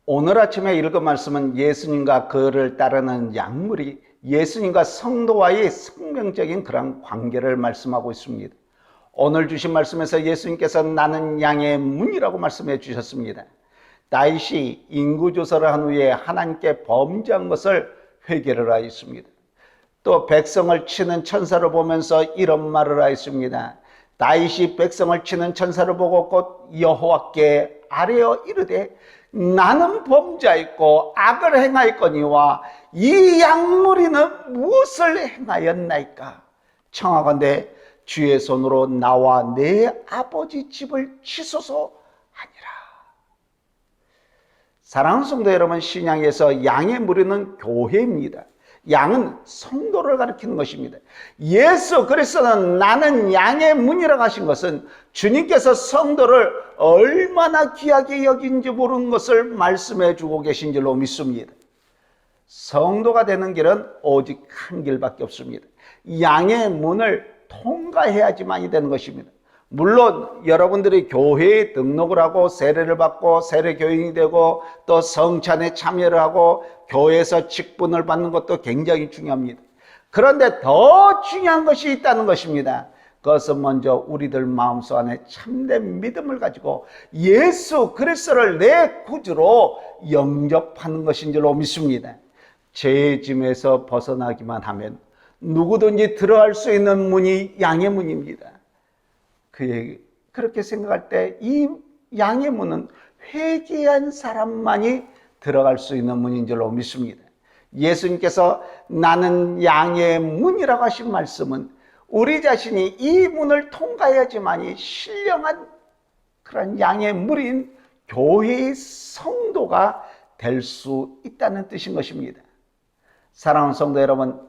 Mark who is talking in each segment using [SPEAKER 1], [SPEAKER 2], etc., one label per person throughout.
[SPEAKER 1] 오늘 아침에 읽은 말씀은 예수님과 그를 따르는 양물이 예수님과 성도와의 생명적인 그런 관계를 말씀하고 있습니다. 오늘 주신 말씀에서 예수님께서 나는 양의 문이라고 말씀해 주셨습니다. 다윗이 인구조사를 한 후에 하나님께 범죄한 것을 회개를 하였습니다. 또 백성을 치는 천사를 보면서 이런 말을 하였습니다. 다윗이 백성을 치는 천사를 보고 곧 여호와께 아뢰어 이르되 나는 범죄하였고 악을 행하였거니와 이 양무리는 무엇을 행하였나이까? 청하건대 주의 손으로 나와 내 아버지 집을 치소서 하니라. 사랑하는 성도 여러분, 신약에서 양의 무리는 교회입니다. 양은 성도를 가리키는 것입니다. 예수 그리스도는 나는 양의 문이라고 하신 것은 주님께서 성도를 얼마나 귀하게 여긴지 모르는 것을 말씀해 주고 계신 줄로 믿습니다. 성도가 되는 길은 오직 한 길밖에 없습니다. 양의 문을 통과해야지만이 되는 것입니다. 물론 여러분들이 교회에 등록을 하고 세례를 받고 세례교인이 되고 또 성찬에 참여를 하고 교회에서 직분을 받는 것도 굉장히 중요합니다. 그런데 더 중요한 것이 있다는 것입니다. 그것은 먼저 우리들 마음속 안에 참된 믿음을 가지고 예수 그리스도를 내 구주로 영접하는 것인 줄로 믿습니다. 죄의 짐에서 벗어나기만 하면 누구든지 들어갈 수 있는 문이 양의 문입니다. 그렇게 생각할 때 이 양의 문은 회개한 사람만이 들어갈 수 있는 문인 줄로 믿습니다. 예수님께서 나는 양의 문이라고 하신 말씀은 우리 자신이 이 문을 통과해야지만이 신령한 그런 양의 무리인 교회의 성도가 될 수 있다는 뜻인 것입니다. 사랑하는 성도 여러분,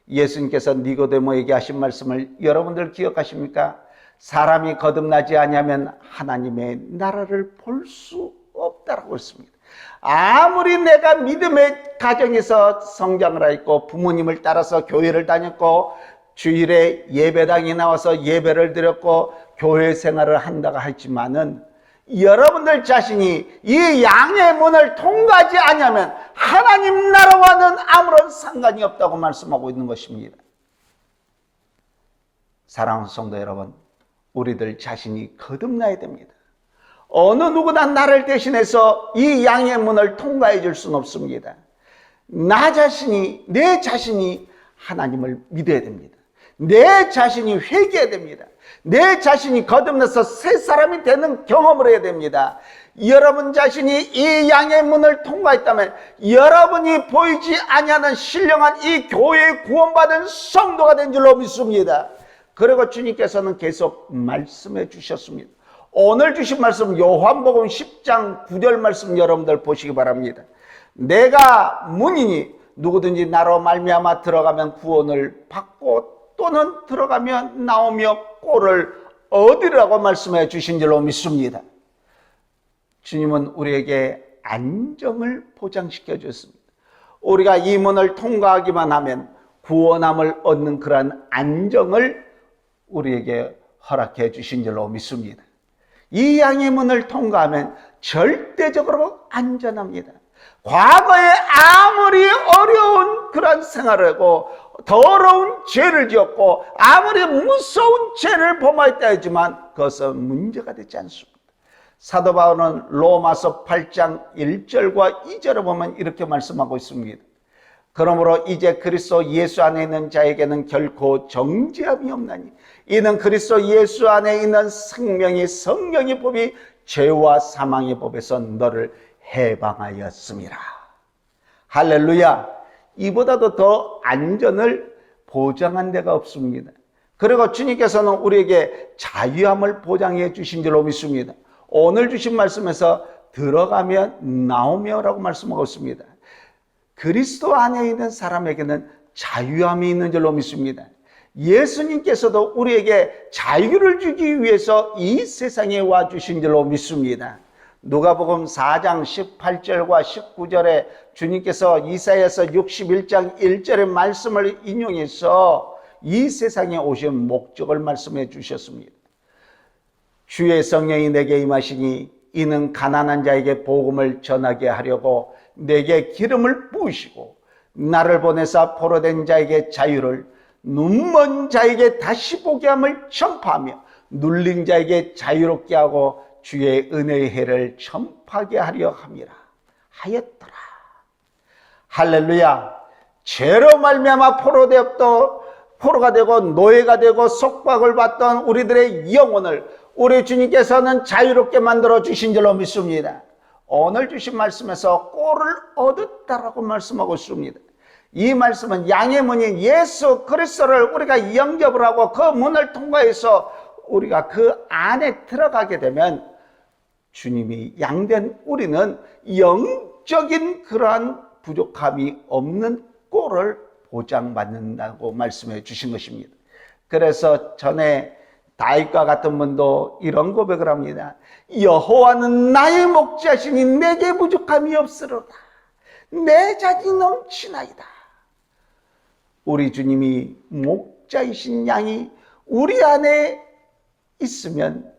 [SPEAKER 1] 예수님께서 니고데모에게 하신 말씀을 여러분들 기억하십니까? 사람이 거듭나지 아니하면 하나님의 나라를 볼 수 없다라고 했습니다. 아무리 내가 믿음의 가정에서 성장을 하였고 부모님을 따라서 교회를 다녔고 주일에 예배당에 나와서 예배를 드렸고 교회 생활을 한다고 했지만은 여러분들 자신이 이 양의 문을 통과하지 않으면 하나님 나라와는 아무런 상관이 없다고 말씀하고 있는 것입니다. 사랑하는 성도 여러분, 우리들 자신이 거듭나야 됩니다. 어느 누구나 나를 대신해서 이 양의 문을 통과해 줄 수는 없습니다. 내 자신이 하나님을 믿어야 됩니다. 내 자신이 회개해야 됩니다. 내 자신이 거듭나서 새 사람이 되는 경험을 해야 됩니다. 여러분 자신이 이 양의 문을 통과했다면 여러분이 보이지 아니하는 신령한 이 교회에 구원받은 성도가 된 줄로 믿습니다. 그리고 주님께서는 계속 말씀해 주셨습니다. 오늘 주신 말씀 요한복음 10장 9절 말씀 여러분들 보시기 바랍니다. 내가 문이니 누구든지 나로 말미암아 들어가면 구원을 받고 또는 들어가면 나오며 꼴을 얻으리라고 말씀해 주신 줄로 믿습니다. 주님은 우리에게 안정을 보장시켜 주셨습니다. 우리가 이 문을 통과하기만 하면 구원함을 얻는 그러한 안정을 우리에게 허락해 주신 줄로 믿습니다. 이 양의 문을 통과하면 절대적으로 안전합니다. 과거에 아무리 어려운 그런 생활을 하고 더러운 죄를 지었고 아무리 무서운 죄를 범하였다 하지만 그것은 문제가 되지 않습니다. 사도 바울은 로마서 8장 1절과 2절을 보면 이렇게 말씀하고 있습니다. 그러므로 이제 그리스도 예수 안에 있는 자에게는 결코 정죄함이 없나니 이는 그리스도 예수 안에 있는 생명이 성령의 법이 죄와 사망의 법에서 너를 해방하였음이라. 할렐루야. 이보다도 더 안전을 보장한 데가 없습니다. 그리고 주님께서는 우리에게 자유함을 보장해 주신 줄로 믿습니다. 오늘 주신 말씀에서 들어가면 나오며라고 말씀하고 있습니다. 그리스도 안에 있는 사람에게는 자유함이 있는 줄로 믿습니다. 예수님께서도 우리에게 자유를 주기 위해서 이 세상에 와주신 줄로 믿습니다. 누가복음 4장 18절과 19절에 주님께서 이사야서 61장 1절의 말씀을 인용해서 이 세상에 오신 목적을 말씀해 주셨습니다. 주의 성령이 내게 임하시니 이는 가난한 자에게 복음을 전하게 하려고 내게 기름을 부으시고 나를 보내사 포로된 자에게 자유를, 눈먼 자에게 다시 보게 함을 전파하며 눌린 자에게 자유롭게 하고 주의 은혜의 해를 전파하게 하려 함이라 하였더라. 할렐루야. 죄로 말미암아 포로가 되고 노예가 되고 속박을 받던 우리들의 영혼을 우리 주님께서는 자유롭게 만들어 주신 줄로 믿습니다. 오늘 주신 말씀에서 꼴을 얻었다라고 말씀하고 있습니다. 이 말씀은 양의 문인 예수 그리스도를 우리가 영접을 하고 그 문을 통과해서 우리가 그 안에 들어가게 되면 주님이 양된 우리는 영적인 그러한 부족함이 없는 꼴을 보장받는다고 말씀해 주신 것입니다. 그래서 전에 다윗과 같은 분도 이런 고백을 합니다. 여호와는 나의 목자시니 내게 부족함이 없으로다. 내 자신이 넘치나이다. 우리 주님이 목자이신 양이 우리 안에 있으면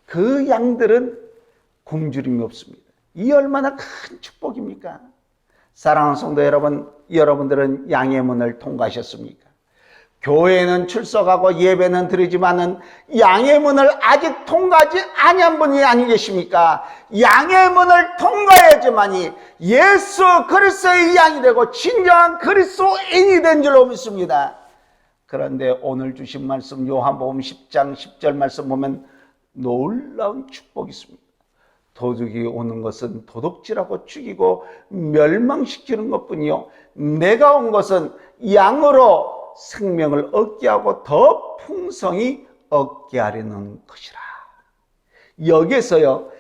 [SPEAKER 1] 그 양들은 굶주림이 없습니다. 이 얼마나 큰 축복입니까? 사랑하는 성도 여러분, 여러분들은 양의 문을 통과하셨습니까? 교회는 출석하고 예배는 드리지만은 양의 문을 아직 통과하지 아니한 분이 아니 계십니까? 양의 문을 통과해야지만이 예수 그리스도의 양이 되고 진정한 그리스도인이 된 줄로 믿습니다. 그런데 오늘 주신 말씀 요한복음 10장 10절 말씀 보면 놀라운 축복이 있습니다. 도둑이 오는 것은 도둑질하고 죽이고 멸망시키는 것뿐이요 내가 온 것은 양으로 생명을 얻게 하고 더 풍성히 얻게 하려는 것이라. 여기에서요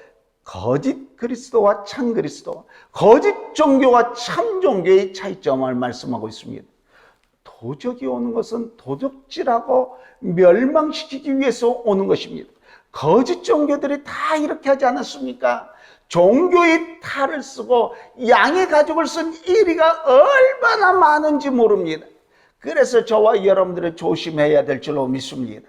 [SPEAKER 1] 거짓 그리스도와 참 그리스도, 거짓 종교와 참 종교의 차이점을 말씀하고 있습니다. 도적이 오는 것은 도둑질하고 멸망시키기 위해서 오는 것입니다. 거짓 종교들이 다 이렇게 하지 않았습니까? 종교의 탈을 쓰고 양의 가죽을 쓴 이리가 얼마나 많은지 모릅니다. 그래서 저와 여러분들이 조심해야 될 줄로 믿습니다.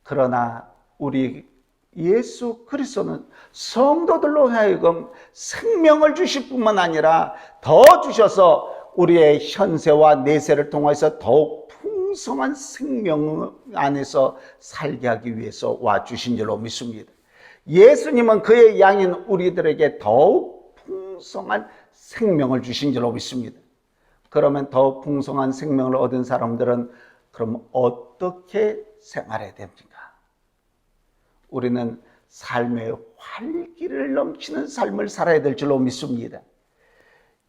[SPEAKER 1] 그러나 우리 예수 그리스도는 성도들로 하여금 생명을 주실 뿐만 아니라 더 주셔서 우리의 현세와 내세를 통해서 더욱 풍성한 생명 안에서 살게 하기 위해서 와주신 줄로 믿습니다. 예수님은 그의 양인 우리들에게 더욱 풍성한 생명을 주신 줄로 믿습니다. 그러면 더욱 풍성한 생명을 얻은 사람들은 그럼 어떻게 생활해야 됩니까? 우리는 삶의 활기를 넘치는 삶을 살아야 될 줄로 믿습니다.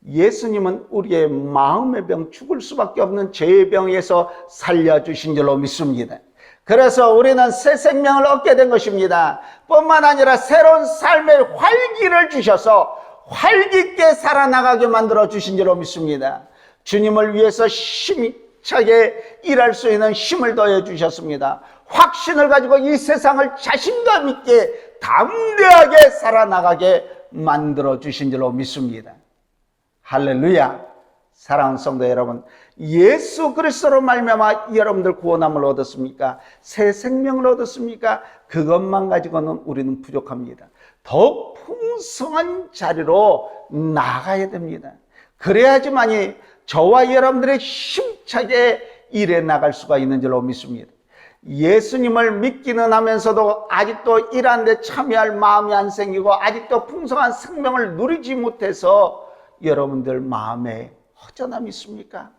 [SPEAKER 1] 예수님은 우리의 마음의 병, 죽을 수밖에 없는 죄의 병에서 살려주신 줄로 믿습니다. 그래서 우리는 새 생명을 얻게 된 것입니다. 뿐만 아니라 새로운 삶의 활기를 주셔서 활기 있게 살아나가게 만들어 주신 줄로 믿습니다. 주님을 위해서 힘차게 일할 수 있는 힘을 더해 주셨습니다. 확신을 가지고 이 세상을 자신감 있게 담대하게 살아나가게 만들어 주신 줄로 믿습니다. 할렐루야. 사랑하는 성도 여러분, 예수 그리스도로 말미암아 여러분들 구원함을 얻었습니까? 새 생명을 얻었습니까? 그것만 가지고는 우리는 부족합니다. 더 풍성한 자리로 나가야 됩니다. 그래야지만이 저와 여러분들의 힘차게 일해 나갈 수가 있는 줄로 믿습니다. 예수님을 믿기는 하면서도 아직도 일하는데 참여할 마음이 안 생기고 아직도 풍성한 생명을 누리지 못해서 여러분들 마음에 허전함이 있습니까?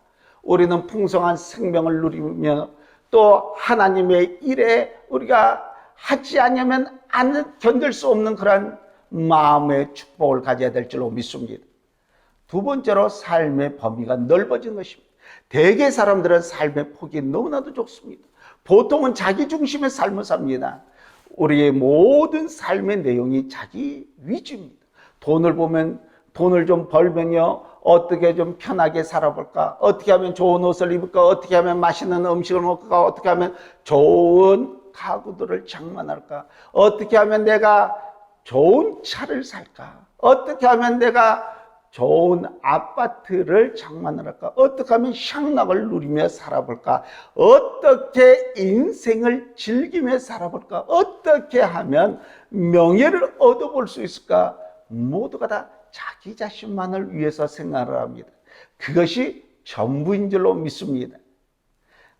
[SPEAKER 1] 우리는 풍성한 생명을 누리며 또 하나님의 일에 우리가 하지 않으면 견딜 수 없는 그런 마음의 축복을 가져야 될 줄로 믿습니다. 두 번째로 삶의 범위가 넓어진 것입니다. 대개 사람들은 삶의 폭이 너무나도 좁습니다. 보통은 자기 중심의 삶을 삽니다. 우리의 모든 삶의 내용이 자기 위주입니다. 돈을 좀 벌면요, 어떻게 좀 편하게 살아볼까? 어떻게 하면 좋은 옷을 입을까? 어떻게 하면 맛있는 음식을 먹을까? 어떻게 하면 좋은 가구들을 장만할까? 어떻게 하면 내가 좋은 차를 살까? 어떻게 하면 내가 좋은 아파트를 장만을 할까? 어떻게 하면 향락을 누리며 살아볼까? 어떻게 인생을 즐기며 살아볼까? 어떻게 하면 명예를 얻어볼 수 있을까? 모두가 다 자기 자신만을 위해서 생각을 합니다. 그것이 전부인 줄로 믿습니다.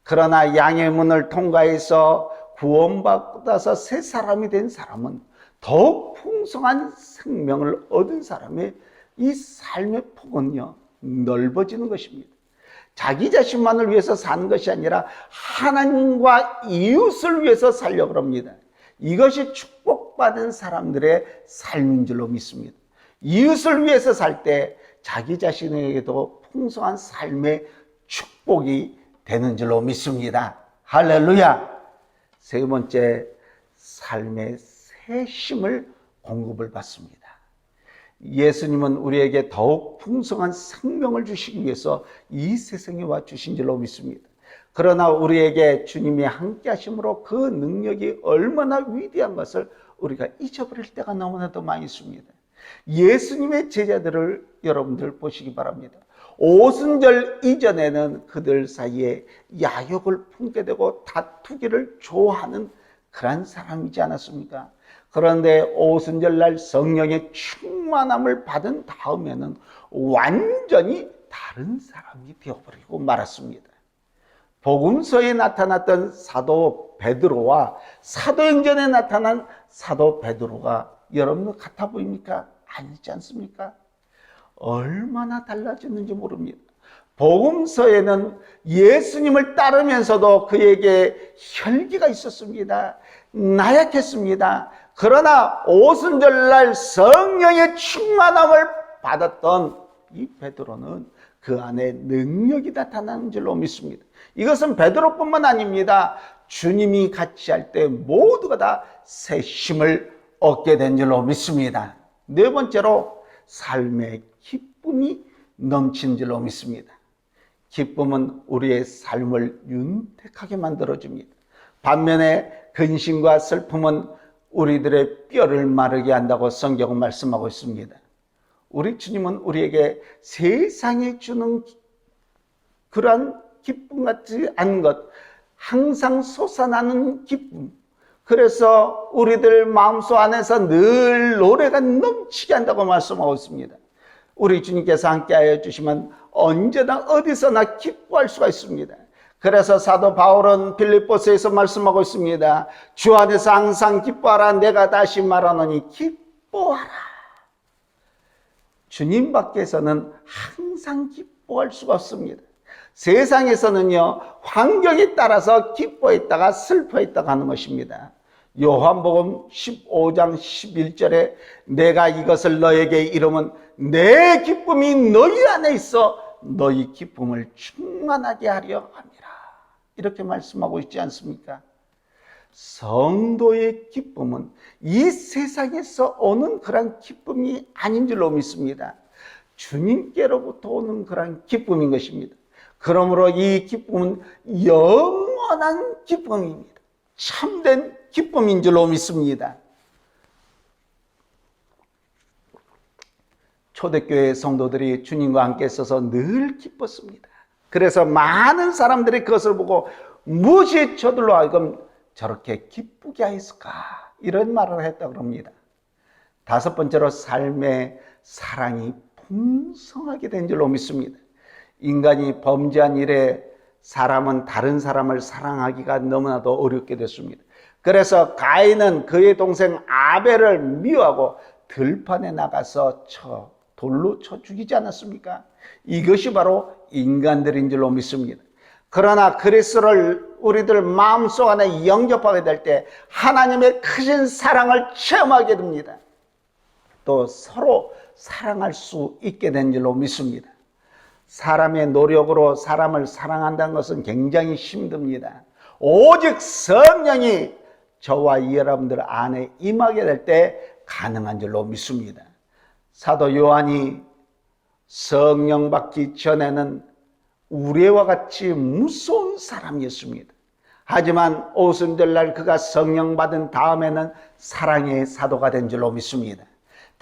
[SPEAKER 1] 그러나 양의 문을 통과해서 구원받아서 새 사람이 된 사람은 더욱 풍성한 생명을 얻은 사람의 이 삶의 폭은요 넓어지는 것입니다. 자기 자신만을 위해서 사는 것이 아니라 하나님과 이웃을 위해서 살려고 합니다. 이것이 축복받은 사람들의 삶인 줄로 믿습니다. 이웃을 위해서 살 때 자기 자신에게도 풍성한 삶의 축복이 되는 줄로 믿습니다. 할렐루야. 세 번째, 삶의 새 힘을 공급을 받습니다. 예수님은 우리에게 더욱 풍성한 생명을 주시기 위해서 이 세상에 와 주신 줄로 믿습니다. 그러나 우리에게 주님이 함께 하심으로 그 능력이 얼마나 위대한 것을 우리가 잊어버릴 때가 너무나도 많이 있습니다. 예수님의 제자들을 여러분들 보시기 바랍니다. 오순절 이전에는 그들 사이에 야욕을 품게 되고 다투기를 좋아하는 그런 사람이지 않았습니까? 그런데 오순절날 성령의 충만함을 받은 다음에는 완전히 다른 사람이 되어버리고 말았습니다. 복음서에 나타났던 사도 베드로와 사도행전에 나타난 사도 베드로가 여러분 같아 보입니까? 아니지 않습니까? 얼마나 달라졌는지 모릅니다. 복음서에는 예수님을 따르면서도 그에게 혈기가 있었습니다. 나약했습니다. 그러나 오순절날 성령의 충만함을 받았던 이 베드로는 그 안에 능력이 나타나는 줄로 믿습니다. 이것은 베드로뿐만 아닙니다. 주님이 같이 할 때 모두가 다 새 힘을 얻게 된 줄로 믿습니다. 네 번째로 삶의 기쁨이 넘치는 줄로 믿습니다. 기쁨은 우리의 삶을 윤택하게 만들어줍니다. 반면에 근심과 슬픔은 우리들의 뼈를 마르게 한다고 성경은 말씀하고 있습니다. 우리 주님은 우리에게 세상에 주는 그러한 기쁨 같지 않은 것, 항상 솟아나는 기쁨, 그래서 우리들 마음속 안에서 늘 노래가 넘치게 한다고 말씀하고 있습니다. 우리 주님께서 함께하여 주시면 언제나 어디서나 기뻐할 수가 있습니다. 그래서 사도 바울은 빌립보서에서 말씀하고 있습니다. 주 안에서 항상 기뻐하라. 내가 다시 말하노니 기뻐하라. 주님 밖에서는 항상 기뻐할 수가 없습니다. 세상에서는요, 환경에 따라서 기뻐했다가 슬퍼했다가 하는 것입니다. 요한복음 15장 11절에 내가 이것을 너에게 이르면 내 기쁨이 너희 안에 있어 너희 기쁨을 충만하게 하려 함이라. 이렇게 말씀하고 있지 않습니까? 성도의 기쁨은 이 세상에서 오는 그런 기쁨이 아닌 줄로 믿습니다. 주님께로부터 오는 그런 기쁨인 것입니다. 그러므로 이 기쁨은 영원한 기쁨입니다. 참된 기쁨인 줄로 믿습니다. 초대교회 성도들이 주님과 함께 있어서 늘 기뻤습니다. 그래서 많은 사람들이 그것을 보고 무엇이 저들로 하여금 저렇게 기쁘게 하였을까 이런 말을 했다고 합니다. 다섯 번째로 삶의 사랑이 풍성하게 된 줄로 믿습니다. 인간이 범죄한 이래 사람은 다른 사람을 사랑하기가 너무나도 어렵게 됐습니다. 그래서 가인은 그의 동생 아벨을 미워하고 들판에 나가서 돌로 쳐 죽이지 않았습니까? 이것이 바로 인간들인 줄로 믿습니다. 그러나 그리스도를 우리들 마음속 안에 영접하게 될 때 하나님의 크신 사랑을 체험하게 됩니다. 또 서로 사랑할 수 있게 된 줄로 믿습니다. 사람의 노력으로 사람을 사랑한다는 것은 굉장히 힘듭니다. 오직 성령이 저와 여러분들 안에 임하게 될 때 가능한 줄로 믿습니다. 사도 요한이 성령 받기 전에는 우레와 같이 무서운 사람이었습니다. 하지만 오순절날 그가 성령 받은 다음에는 사랑의 사도가 된 줄로 믿습니다.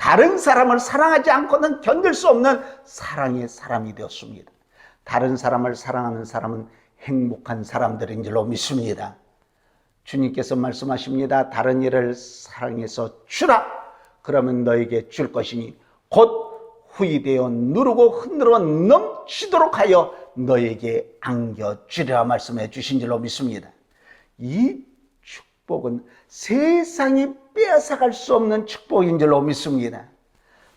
[SPEAKER 1] 다른 사람을 사랑하지 않고는 견딜 수 없는 사랑의 사람이 되었습니다. 다른 사람을 사랑하는 사람은 행복한 사람들인 줄로 믿습니다. 주님께서 말씀하십니다. 다른 이를 사랑해서 주라. 그러면 너에게 줄 것이니 곧 후이되어 누르고 흔들어 넘치도록 하여 너에게 안겨주리라 말씀해 주신 줄로 믿습니다. 이 축복은 세상이 빼앗아갈 수 없는 축복인 줄로 믿습니다.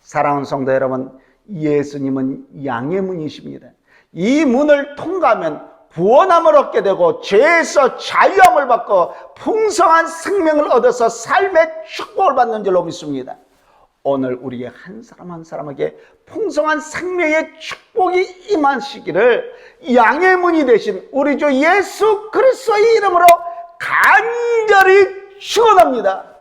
[SPEAKER 1] 사랑하는 성도 여러분, 예수님은 양의 문이십니다. 이 문을 통과하면 구원함을 얻게 되고 죄에서 자유함을 받고 풍성한 생명을 얻어서 삶의 축복을 받는 줄로 믿습니다. 오늘 우리의 한 사람 한 사람에게 풍성한 생명의 축복이 임하시기를 양의 문이 되신 우리 주 예수 그리스도의 이름으로 간절히 축원합니다.